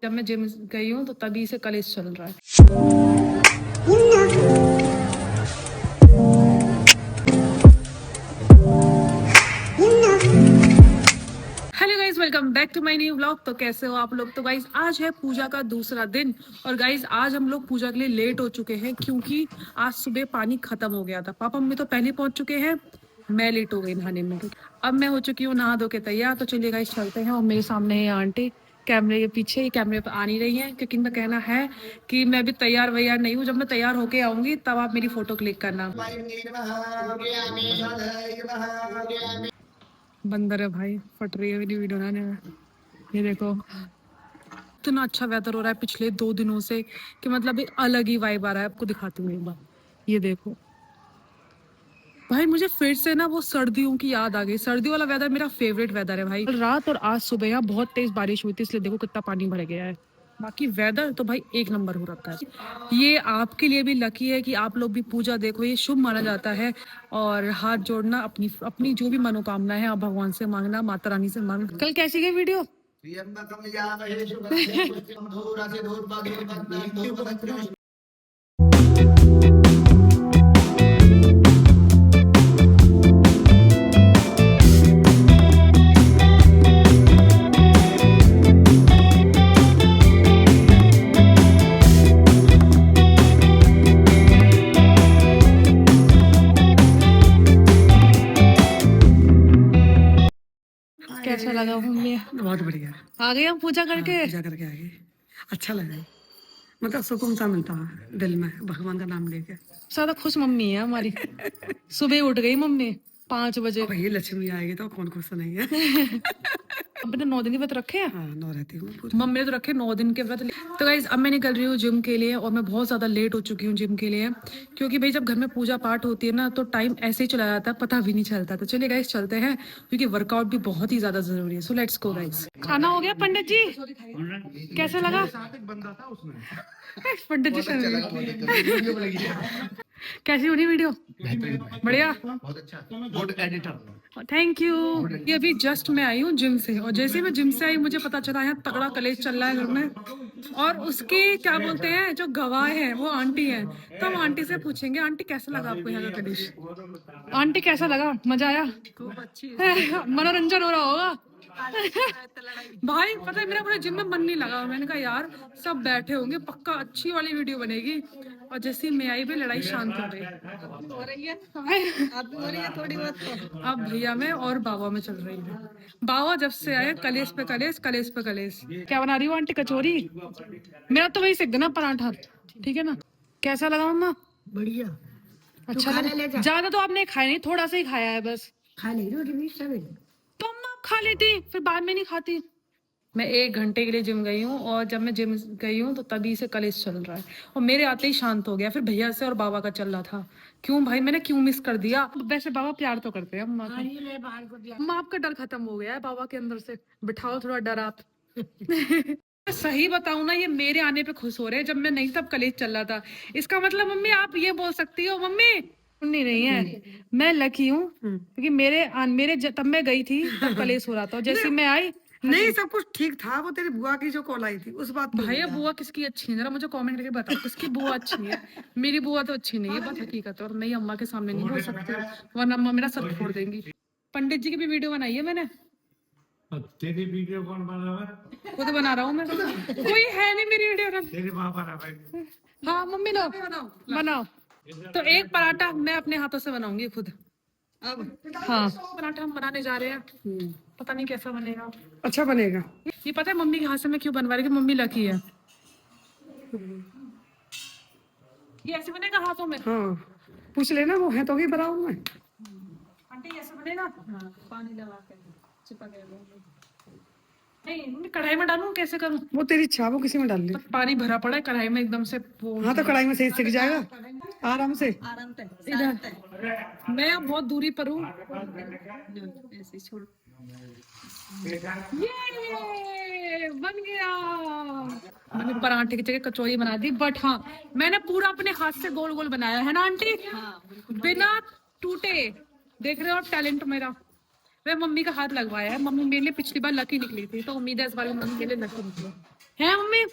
जब मैं जिम गई हूँ तो तभी से कलेश चल रहा है। Hello guys, welcome back to my new vlog. तो कैसे हो आप लोग? तो गाइज आज है पूजा का दूसरा दिन और गाइज आज हम लोग पूजा के लिए लेट हो चुके हैं क्योंकि आज सुबह पानी खत्म हो गया था। पापा मम्मी तो पहले पहुंच चुके हैं, मैं लेट हो गई नहाने में। अब मैं हो चुकी हूँ नहा धो के तैयार। तो चलिए गाइज चलते हैं। और मेरे सामने है आंटी कैमरे के पीछे, कैमरे पर आ नहीं रही है क्योंकि इनका कहना है कि मैं भी तैयार वैयार नहीं हूँ, जब मैं तैयार होके आऊंगी तब आप मेरी फोटो क्लिक करना। बंदर है भाई, फट रही है मेरी वीडियो बनाने में। ये देखो इतना अच्छा वेदर हो रहा है पिछले 2 दिनों से कि मतलब एक अलग ही वाइब आ रहा है। आपको दिखाती हूँ एक बार, ये देखो भाई। मुझे फिर से ना वो सर्दियों की याद आ गई। सर्दी वाला वेदर मेरा फेवरेट वेदर है भाई। कल रात और आज सुबह यहाँ बहुत तेज बारिश हुई थी, इसलिए देखो कितना पानी भर गया है। बाकी वेदर तो भाई एक नंबर हो रखा है। ये आपके लिए भी लकी है कि आप लोग भी पूजा देखो, ये शुभ माना जाता है। और हाथ जोड़ना, अपनी अपनी जो भी मनोकामना है आप भगवान से मांगना, माता रानी से मांगना। कल कैसी गई वीडियो? कैसा लगा मम्मी? बहुत बढ़िया। आ गए हम पूजा करके। पूजा करके आ गए, अच्छा लगा। मतलब सुकून सा मिलता है दिल में भगवान का नाम लेके। ज्यादा खुश मम्मी है हमारी। सुबह उठ गई मम्मी 5 बजे। भाई लक्ष्मी आएगी तो कौन खुश नहीं है। अपने 9 दिन के व्रत रखे हैं। हाँ, 9 रहती हूँ। मम्मी ने तो रखे 9 दिन के व्रत। तो गाइज अब मैं निकल रही हूँ जिम के लिए और मैं बहुत ज्यादा लेट हो चुकी हूँ जिम के लिए क्योंकि भाई जब घर में पूजा पाठ होती है ना तो टाइम ऐसे ही चला जाता है, पता भी नहीं चलता। तो चलिए गाइज चलते हैं क्योंकि वर्कआउट भी बहुत ही ज्यादा जरूरी है। So let's go guys. खाना हो गया पंडित जी? कैसा लगा? पंडित जी कैसी बनी वीडियो? बढ़िया, बहुत अच्छा, गुड एडिटर। Thank you. ये अभी जस्ट मैं आई हूँ जिम से और जैसे मैं जिम से आई मुझे पता चला है तगड़ा कलेश चल रहा है घर में। और उसके क्या बोलते हैं जो गवाह है वो आंटी है। तो हम आंटी से पूछेंगे, आंटी कैसा लगा आपको यहाँ का कलेश? आंटी कैसा लगा? मजा आया? मनोरंजन हो रहा होगा। भाई पता है मेरा पूरे जिम में मन नहीं लगा। मैंने कहा यार सब बैठे होंगे, पक्का अच्छी वाली वीडियो बनेगी। और जैसे ही मैं आई भी लड़ाई शांत हो गई। हो रही है थोड़ी बहुत। अब भैया में और बाबा में चल रही है। बाबा जब से आए कलेश पे कलेश, कलेश पे कलेश। क्या बना रही हो आंटी? कचौरी? मेरा तो वही सेक देना पराठा, ठीक है ना? कैसा लगा मम्मा? बढ़िया। अच्छा लगा? ज्यादा तो आपने खाया नहीं, थोड़ा सा ही खाया है बस। खा ले रोटी सब। तो अम्मा आप खा लेती फिर बाद में नहीं खाती। मैं 1 घंटे के लिए जिम गई हूँ और जब मैं जिम गई हूँ तो तभी से कलेश चल रहा है और मेरे आते ही शांत हो गया। फिर भैया से और बाबा का चल रहा था। क्यों भाई, मैंने क्यों मिस कर दिया? वैसे बाबा प्यार तो करते हैं अम्मा को। अम्मा आपका डर खत्म हो गया है बाबा के अंदर से। बिठाओ थोड़ा डर आप। सही बताऊं ना, ये मेरे आने पे खुश हो रहे हैं। जब मैं नहीं तब कलेश चल रहा था। इसका मतलब मम्मी आप ये बोल सकती हो मम्मी सुननी नहीं है, मैं लकी हूँ क्योंकि तब मैं गई थी तब कलेश हो रहा था। जैसे मैं आई नहीं, सब कुछ ठीक था। वो तेरी बुआ की जो कॉल आई थी उस बात पे। भैया बुआ किसकी अच्छी है जरा मुझे कमेंट करके बताओ, किसकी बुआ अच्छी है? मेरी बुआ तो अच्छी नहीं है, बात हकीकत है। और मैं अम्मा के सामने नहीं बोल सकती वरना अम्मा मेरा सर फोड़ देंगी। पंडित जी की भी वीडियो बनाई है मैंने। तेरी वीडियो कौन बना रहा है? खुद बना रहा हूँ मैं, कोई है नहीं मेरी वीडियो में। तेरी माँ बना भाई। हाँ मम्मी लो बनाओ। तो एक पराठा मैं अपने हाथों से बनाऊंगी खुद। अब हाँ पराठा हम बनाने जा रहे हैं, पता नहीं कैसा बनेगा। अच्छा बनेगा। ये पता है मम्मी के हाथ से मैं क्यों बनवा रही थी? मम्मी लकी है। ये ऐसे बनेगा हाथों में? हाँ पूछ लेना, वो है तो ही बनाऊँ मैं। आंटी ऐसे बनेगा? हाँ, पानी लगा के चिपक गया। नहीं मम्मी कढ़ाई में डालूं कैसे करूं? वो तेरी इच्छा, वो किसी में डाल ले। पानी भरा पड़ा है कढ़ाई में एकदम से वो। हाँ तो कढ़ाई में सही सिक जाएगा आराम से। इधर मैं अब बहुत दूरी पर हूँ। ऐसे छोड़। ये बन गया। मैंने पराठे की जगह कचौरी बना दी, बट हाँ मैंने पूरा अपने हाथ से गोल गोल बनाया है ना आंटी? बिना टूटे। देख रहे हो आप टैलेंट मेरा? मैं मम्मी का हाथ लगवाया है। मम्मी मेरे लिए पिछली बार लकी निकली थी तो उम्मीद है इस बार मम्मी मेरे लिए लकी निकली है मम्मी,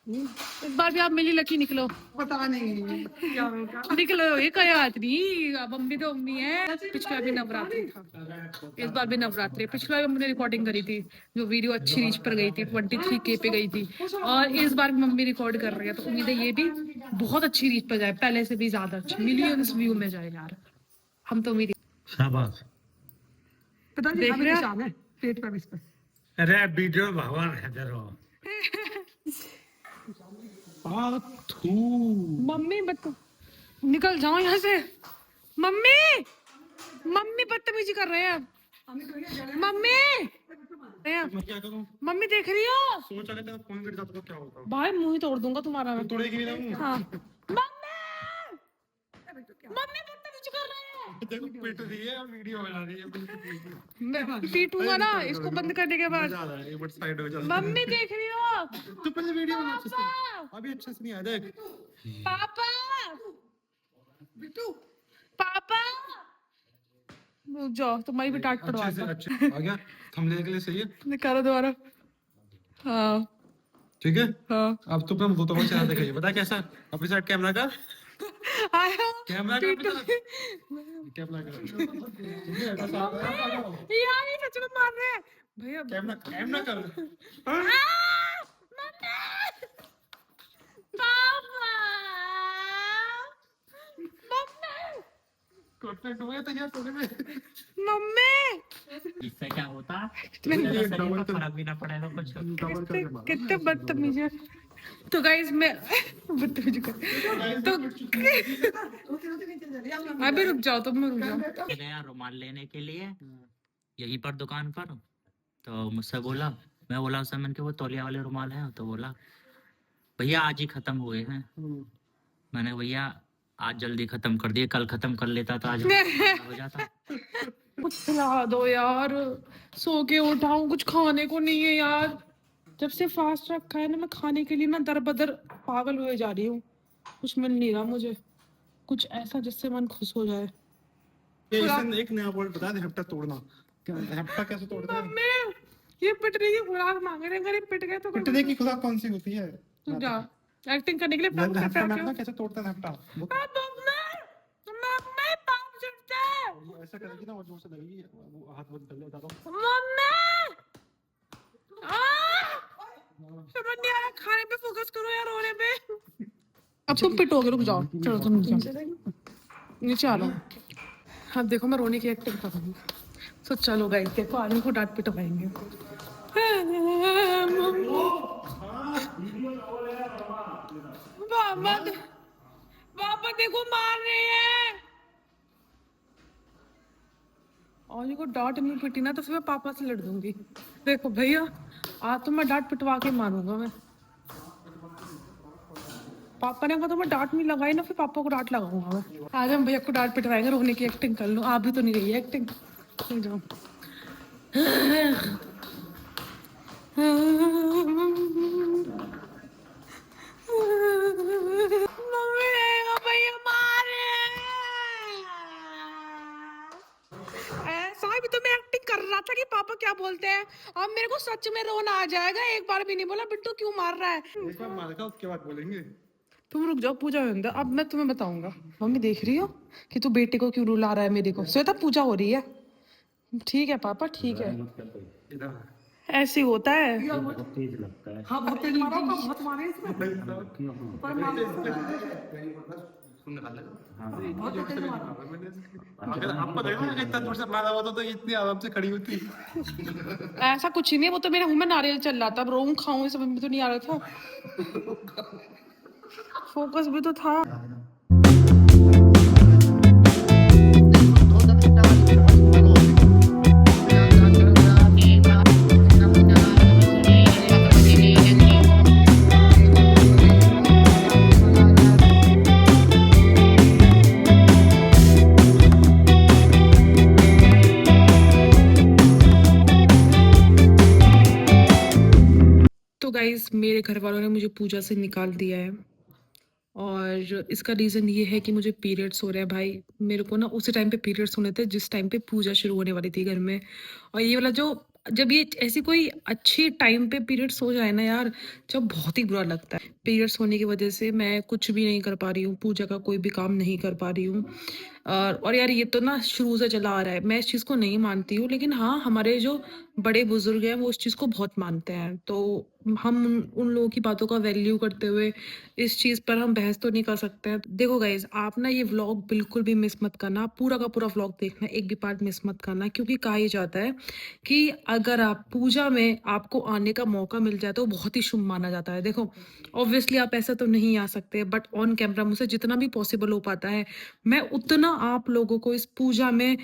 इस बार भी आप मिली लकी निकलो। पता नहीं क्या होगा। निकलो, ये कोई बात नहीं, अब मम्मी तो मम्मी है। पिछला भी नवरात्रि था, इस बार भी नवरात्रि। पिछला भी हमने रिकॉर्डिंग करी थी, जो वीडियो अच्छी रीच पर गई थी, 23K पे गई थी। और इस बार भी मम्मी रिकॉर्ड कर रही है, तो उम्मीद है ये भी बहुत अच्छी रीच पर जाए, पहले से भी ज्यादा अच्छी, मिलियंस व्यू में जाए यार। हम तो उम्मीद शाबाश। पता नहीं देख अभी रहे हो? निशान है पेट पर इस पर। अरे वीडियो में भगवान हाजिर हो। थू। मम्मी निकल जाओ यहाँ से। मम्मी, मम्मी बदतमीजी कर रहे हैं। मम्मी, क्या करूं? मम्मी देख रही हो? सोचा कि तेरा फोन गिर जाता तो क्या होता? भाई मुंह ही तोड़ दूंगा तुम्हारा मैं। तोड़ेगी नहीं ना हाँ। मम्मी, मम्मी बदतमीजी कर रहे हैं। देखो पिट रही है और वीडियो बना रही है। मैं पीटूंगा ना इसको बंद करने के बाद। मजा आ रहा है, एक बार साइड हो जा। मम्मी देख रही हो? तू पहले वीडियो बना अच्छे से। पापा, अभी अच्छे से नहीं आया देख। पापा, पापा, रुक जाओ, तुम्हारी भी डांट पड़वा अच्छे से दूं। अच्छे आ गया। थंबनेल के लिए सही है। निकालो दोबारा। हाँ ठीक है। हाँ, अब तो अपना तो चैनल दिखाइए। बता कैसा? अपनी साइड कैमरा का आया कैमरा का पीटू। कैमरा का यार ये सच में मार रहे हैं भैया। कैमरा कैमरा कर। मम्मी, पापा, मम्मी, कंटेंट हुआ तैयार थोड़े में। मम्मी, इससे क्या होता डबल कर फर्क भी ना पड़ेगा कुछ। डबल कर दे। कितने बदतमीज है। तो गाइस मैं बदतमीजी कर तो अभी रुक जाओ, तुम रुक जाओ। मैं गया रुमाल लेने के लिए यहीं पर दुकान पर, तो मुझसे बोला, मैं बोला उसे, मैंने कि वो तौलिया वाले रुमाल हैं, तो बोला भैया आज ही खत्म हुए हैं। मैंने भैया आज जल्दी खत्म कर दिए, कल खत्म कर लेता तो आज हो जाता। कुछ खिला दो यार, सो के उठाऊं, कुछ खाने को नहीं है यार। जब से फास्ट रखा है ना, मैं खाने के लिए ना दर बदर पागल हुए जा रही हूँ। कुछ मिल नहीं रहा मुझे, कुछ ऐसा जिससे मन खुश हो जाए। ये इसने एक नया वर्ड बता दे, हेप्टा तोड़ना। क्या हेप्टा कैसे तोड़ते हैं? मम्मी ये पिट रही है, खुराक मांग रहे हैं, अगर ये पिट गए तो पिटने की खुराक कौन सी होती है? तू जा एक्टिंग करने के लिए हेप्टा पाप मैं करते हो। कैसे तोड़ता है हेप्टा? मम्मी पाप चढ़ता है। वो ऐसा करेगी ना, वो जोर से लगेगी, वो हाथ मत गले उठा दो। मम्मी समझ नहीं आ रहा, खाने पे फोकस करो यार, रोने पे। अब तुम पिटोगे, रुक जाओ, चलो तुम नीचे आ लो। अब देखो मैं रोने की एक्टिंग करूंगी। तो चलो गाइस देखो आज को डांट पिटवाएंगे। पापा, पापा देखो मार रहे हैं। और को डांट नहीं पिटी ना तो फिर मैं पापा से लड़ दूंगी। देखो भैया आज तो मैं डांट पिटवा के मारूंगा मैं। पापा ने कहा तो मैं डांट नहीं लगाई ना, फिर पापा को डांट लगाऊंगा मैं। आज हम भैया को डांट पिटवाएंगे, रोने की एक्टिंग कर लो। आप भी तो नहीं रही है एक्टिंग। जाओ मम्मी भैया मारे। ऐसा भी तो मैं एक्टिंग कर रहा था कि पापा क्या बोलते हैं। अब मेरे को सच में रोना आ जाएगा। एक बार भी नहीं बोला बिट्टू क्यों मार रहा है। एक बार मारेगा उसके बाद बोलेंगे। तुम रुक जाओ, पूजा हो अंदर, अब मैं तुम्हें बताऊंगा। मम्मी देख रही हो कि तू बेटे को क्यों रुला रहा है मेरे को। श्वेता पूजा हो रही है। ठीक है पापा ठीक है, ऐसे ही होता है। हाँ बहुत तेज मारा, बहुत मारे इसमें। ऊपर मारा। बहुत तेज मारा। अगर आपको देखो ना इतना दूर से मारा हुआ तो इतनी आराम से खड़ी होती। ऐसा कुछ ही नहीं, वो तो मेरे मुंह में नारियल चल रहा था। अब रोऊं खाऊं ये समझ में तो नहीं आ रहा था। फोकस भी तो था। तो गाइज मेरे घर वालों ने मुझे पूजा से निकाल दिया है, और इसका रीज़न ये है कि मुझे पीरियड्स हो रहे हैं। भाई मेरे को ना उसी टाइम पे पीरियड्स होने थे जिस टाइम पे पूजा शुरू होने वाली थी घर में। और ये वाला जो जब ये ऐसी कोई अच्छी टाइम पे पीरियड्स हो जाए ना यार, जब बहुत ही बुरा लगता है। पीरियड्स होने की वजह से मैं कुछ भी नहीं कर पा रही हूँ, पूजा का कोई भी काम नहीं कर पा रही हूँ। और यार ये तो ना शुरू से चला आ रहा है, मैं इस चीज़ को नहीं मानती हूँ, लेकिन हाँ हमारे जो बड़े बुजुर्ग हैं वो इस चीज़ को बहुत मानते हैं, तो हम उन लोगों की बातों का वैल्यू करते हुए इस चीज़ पर हम बहस तो नहीं कर सकते हैं। देखो गाइज, आप ना ये व्लॉग बिल्कुल भी मिस मत करना, आप पूरा का पूरा व्लॉग देखना, एक भी पार्ट मिस मत करना, क्योंकि कहा ही जाता है कि अगर आप पूजा में आपको आने का मौका मिल जाए तो बहुत ही शुभ माना जाता है। देखो ऑब्वियसली आप ऐसा तो नहीं आ सकते, बट ऑन कैमरा मुझसे जितना भी पॉसिबल हो पाता है मैं उतना आप लोगों को इस पूजा में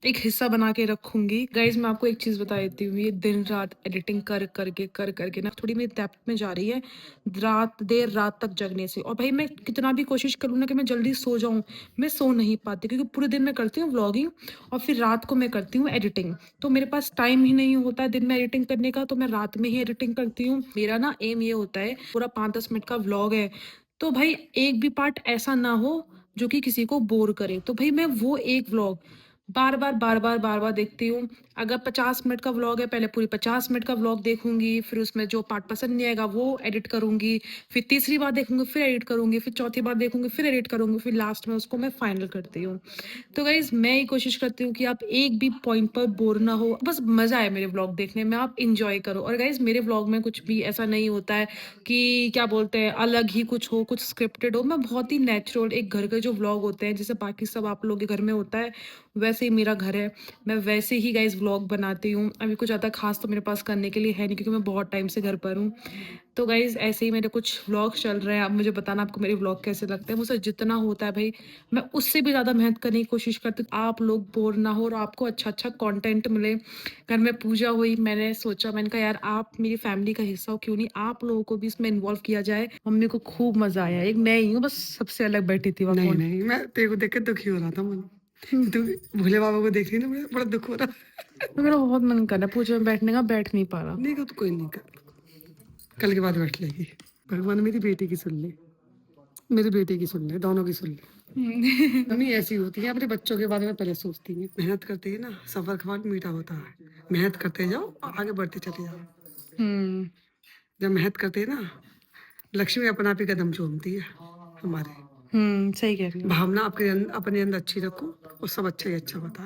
एक हिस्सा बना के रखूंगी। गाइज मैं आपको एक चीज बता देती हूँ, ये दिन रात एडिटिंग कर करके ना थोड़ी मेरी डेप्थ में जा रही है, देर रात तक जगने से। और भाई मैं कितना भी कोशिश करूँ ना कि मैं जल्दी सो जाऊं, मैं सो नहीं पाती, क्योंकि पूरे दिन मैं करती हूँ व्लॉगिंग और फिर रात को मैं करती हूँ एडिटिंग, तो मेरे पास टाइम ही नहीं होता है दिन में एडिटिंग करने का, तो मैं रात में ही एडिटिंग करती हूँ। मेरा ना एम ये होता है, पूरा 5-10 मिनट का व्लॉग है, तो भाई एक भी पार्ट ऐसा ना हो जो कि किसी को बोर करे, तो भाई मैं वो एक व्लॉग बार बार देखती हूँ। अगर 50 मिनट का व्लॉग है, पहले पूरी 50 मिनट का व्लॉग देखूंगी, फिर उसमें जो पार्ट पसंद नहीं आएगा वो एडिट करूंगी, फिर तीसरी बार देखूंगी, फिर एडिट करूंगी, फिर चौथी बार देखूंगी, फिर एडिट करूंगी, फिर लास्ट में उसको मैं फाइनल करती हूँ। तो गाइज मैं ये कोशिश करती हूँ कि आप एक भी पॉइंट पर बोर ना हो, बस मजा आए मेरे व्लॉग देखने में, आप इंजॉय करो। और गाइज मेरे व्लॉग में कुछ भी ऐसा नहीं होता है कि क्या बोलते हैं अलग ही कुछ हो, कुछ स्क्रिप्टेड हो। मैं बहुत ही नेचुरल, एक घर के जो व्लॉग होते हैं जैसे बाकी सब आप लोगों के घर में होता है वैसे ही मेरा घर है, मैं वैसे ही गाइज व्लॉग बनाती हूँ। अभी कुछ ज़्यादा खास तो मेरे पास करने के लिए है नहीं, क्योंकि मैं बहुत टाइम से घर पर हूँ। तो गाइज ऐसे ही मेरे कुछ व्लॉग्स चल रहे हैं, आप मुझे बताना आपको मेरे व्लॉग कैसे लगते हैं। मुझसे जितना होता है भाई मैं उससे भी ज़्यादा मेहनत करने की कोशिश करती हूँ, आप लोग बोर ना हो और आपको अच्छा अच्छा कंटेंट मिले। घर में पूजा हुई, मैंने सोचा, मैंने कहा यार आप मेरी फैमिली का हिस्सा हो, क्यों नहीं आप लोगों को भी इसमें इन्वॉल्व किया जाए। मम्मी को खूब मजा आया, एक मैं ही हूँ बस सबसे अलग बैठी थी वहाँ। नहीं मैं तेरे को देख के दुखी हो रहा था मन, तू भोले बाबा को देख रही ना, मुझे बड़ा दुख हो रहा। तो मेरा बहुत मन कर रहा है पूजा में बैठने का, बैठ नहीं पा रहा। नहीं तो कोई नहीं कर, कल के बाद बैठ लेगी। भगवान मेरी बेटी की सुन ले, मेरी बेटी की सुन ले, दोनों की सुन ले। मम्मी ऐसी होती है, अपने बच्चों के बारे में पहले सोचती है। मेहनत करते है ना, सफर का फल मीठा होता है। मेहनत करते जाओ आगे बढ़ते चले जाओ। जब मेहनत करते हैं ना, लक्ष्मी अपना आप ही कदम चूमती है हमारे। सही कह रही हूँ। भावना अपने अंदर अच्छी रखो और सब अच्छा ही अच्छा बता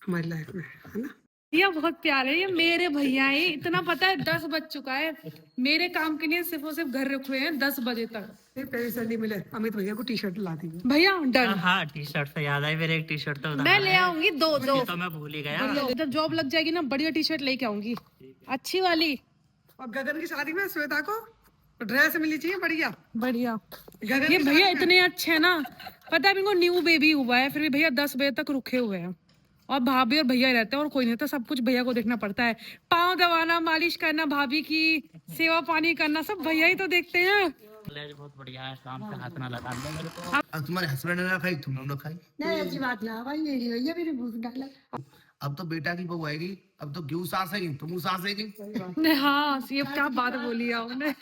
हमारी लाइफ में, है ना। ये बहुत प्यारे हैं, ये मेरे भैया हैं। इतना पता है 10 बज चुका है, मेरे काम के लिए सिर्फ और सिर्फ घर रुक रहे हैं 10 बजे तक। पहले सैलरी मिले अमित भैया को टी शर्ट ला दी भैया डन, हाँ टी शर्ट से याद आई, मेरे एक टी शर्ट तो उधार मैं ले है। आऊंगी दो। ये तो मैं भूल ही गया। जब जॉब लग जाएगी ना बढ़िया टी शर्ट लेके आऊंगी, अच्छी वाली। और गगन की शादी में श्वेता को ड्रेस मिली चाहिए बढ़िया बढ़िया। गगन ये की भैया शादी में। इतने अच्छे हैं ना, पता है इनको न्यू बेबी हुआ है, फिर भी भैया 10 बजे तक रुके हुए हैं, और भाभी और भैया रहते हैं और कोई नहीं रहता, सब कुछ भैया को देखना पड़ता है। पाँव दबाना, मालिश करना, भाभी की सेवा पानी करना, सब भैया ही तो देखते हैं। कॉलेज बहुत बढ़िया है, काम से हाथ ना लगा दो मेरे को। अब तुम्हारे हस्बैंड ने ना खाई, तुमने ना खाई। नहीं ऐसी बात ना भाई, मेरी भैया मेरी भूख डाला। अब तो बेटा की बहू आएगी, अब तो क्यों सासेगी, तुम सासेगी। हाँ ये क्या बात बोली आपने।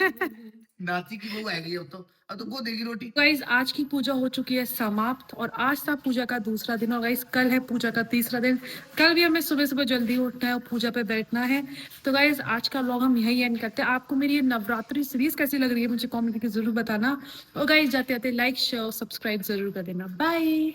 नाती की बहू आएगी अब तो को देगी रोटी। गाइज आज की पूजा हो चुकी है समाप्त, और आज था पूजा का दूसरा दिन, और गाइज कल है पूजा का तीसरा दिन। कल भी हमें सुबह सुबह जल्दी उठना है और पूजा पे बैठना है। तो गाइज आज का व्लॉग हम यही एंड करते हैं। आपको मेरी ये नवरात्रि सीरीज कैसी लग रही है मुझे कमेंट करके जरूर बताना, और गाइज जाते जाते लाइक शेयर सब्सक्राइब जरूर कर देना। बाय।